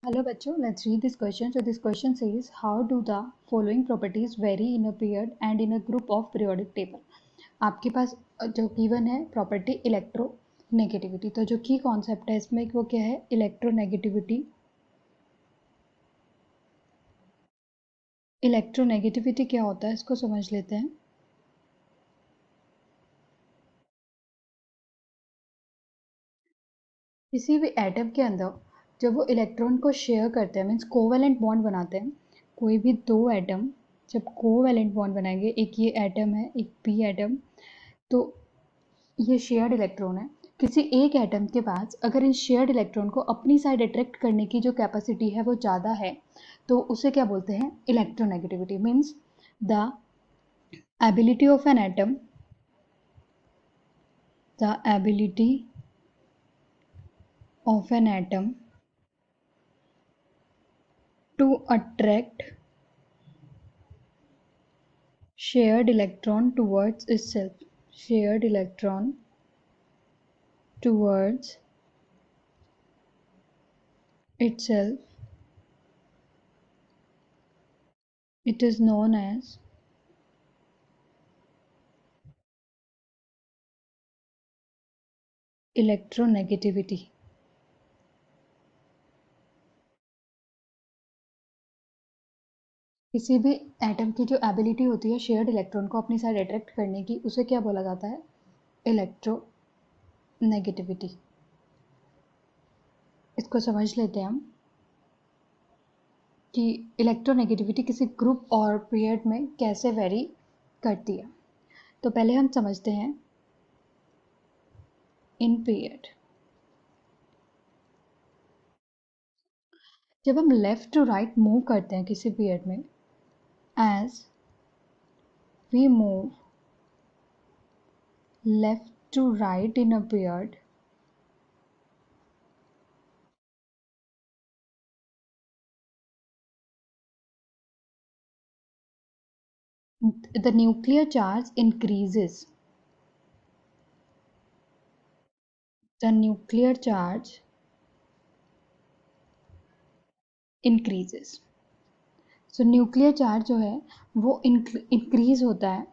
Hello बच्चों, let's read this question. So this question says, how do the following properties vary in a period and in a group of periodic table? आपके पास जो given है property electronegativity, तो जो की concept है इसमें वो क्या है? इलेक्ट्रोनेगेटिविटी। इलेक्ट्रोनेगेटिविटी क्या होता है इसको समझ लेते हैं। किसी भी एटम के अंदर जब वो इलेक्ट्रॉन को शेयर करते हैं, मीन्स कोवेलेंट बॉन्ड बनाते हैं, कोई भी दो एटम जब कोवेलेंट बॉन्ड बनाएंगे, एक ये एटम है एक बी एटम, तो ये शेयर्ड इलेक्ट्रॉन है। किसी एक एटम के पास अगर इन शेयर्ड इलेक्ट्रॉन को अपनी साइड अट्रैक्ट करने की जो कैपेसिटी है वो ज़्यादा है, तो उसे क्या बोलते हैं? Electronegativity. Means the ability of an atom, the ability of an atom to attract shared electron towards itself, shared electron towards itself, it is known as electronegativity. किसी भी एटम की जो एबिलिटी होती है शेयर्ड इलेक्ट्रॉन को अपनी side attract करने की, उसे क्या बोला जाता है? इलेक्ट्रोनेगेटिविटी। इसको समझ लेते हैं हम कि इलेक्ट्रोनेगेटिविटी किसी ग्रुप और पीरियड में कैसे वेरी करती है। तो पहले हम समझते हैं इन पीरियड। जब हम लेफ्ट टू राइट मूव करते हैं किसी पीरियड में, as we move left to right in a period, the nuclear charge increases. The nuclear charge increases. So nuclear charge जो है वो इंक्रीज होता है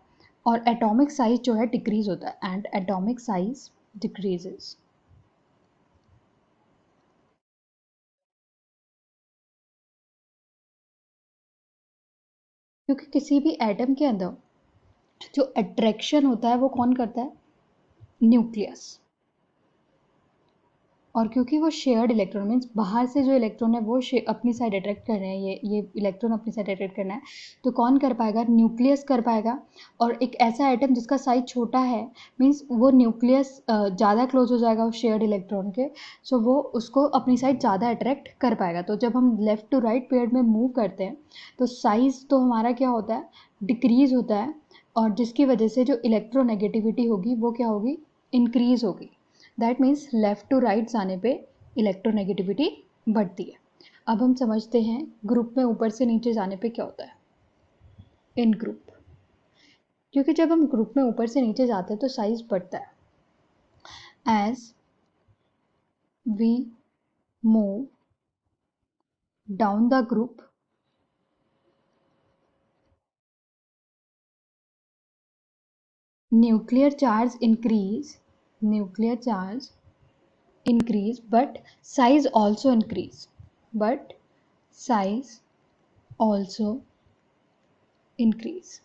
और एटॉमिक साइज जो है डिक्रीज होता है, एंड एटॉमिक साइज डिक्रीजेस। क्योंकि किसी भी एटम के अंदर जो अट्रैक्शन होता है वो कौन करता है? न्यूक्लियस। और क्योंकि वो शेयर्ड इलेक्ट्रॉन, मीन्स बाहर से जो इलेक्ट्रॉन है वो अपनी साइड अट्रैक्ट कर रहे हैं, ये इलेक्ट्रॉन अपनी साइड अट्रैक्ट करना है, तो कौन कर पाएगा? न्यूक्लियस कर पाएगा। और एक ऐसा एटम जिसका साइज छोटा है, मीन्स वो न्यूक्लियस ज़्यादा क्लोज हो जाएगा उस शेयर्ड इलेक्ट्रॉन के, सो वो उसको अपनी साइड ज़्यादा अट्रैक्ट कर पाएगा। तो जब हम लेफ्ट टू राइट पीरियड में मूव करते हैं तो साइज़ तो हमारा क्या होता है? डिक्रीज़ होता है, और जिसकी वजह से जो इलेक्ट्रोनेगेटिविटी होगी वो क्या होगी? इंक्रीज़ होगी। That means left to right जाने पे इलेक्ट्रोनेगेटिविटी बढ़ती है। अब हम समझते हैं ग्रुप में ऊपर से नीचे जाने पे क्या होता है इन ग्रुप। क्योंकि जब हम ग्रुप में ऊपर से नीचे जाते हैं तो साइज बढ़ता है। As we move down the group, nuclear charge increase, but size also increase,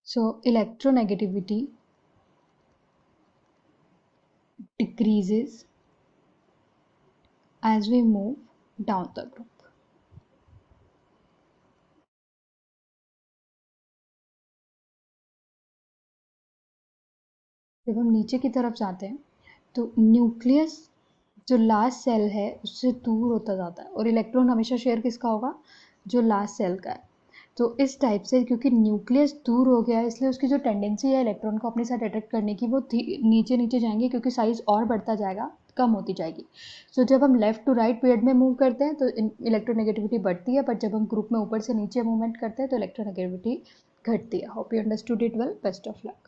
so electronegativity decreases as we move down the group. जब हम नीचे की तरफ जाते हैं तो न्यूक्लियस जो लास्ट सेल है उससे दूर होता जाता है, और इलेक्ट्रॉन हमेशा शेयर किसका होगा? जो लास्ट सेल का है। तो इस टाइप से क्योंकि न्यूक्लियस दूर हो गया है, इसलिए उसकी जो टेंडेंसी है इलेक्ट्रॉन को अपने साथ अट्रैक्ट करने की वो नीचे नीचे जाएंगे, क्योंकि साइज और बढ़ता जाएगा, कम होती जाएगी। सो जब हम लेफ्ट टू राइट पीरियड में मूव करते हैं तो इलेक्ट्रोनेगेटिविटी बढ़ती है, बट जब हम ग्रुप में ऊपर से नीचे मूवमेंट करते हैं तो इलेक्ट्रोनेगेटिविटी घटती है। Hope you understood it well. Best of luck.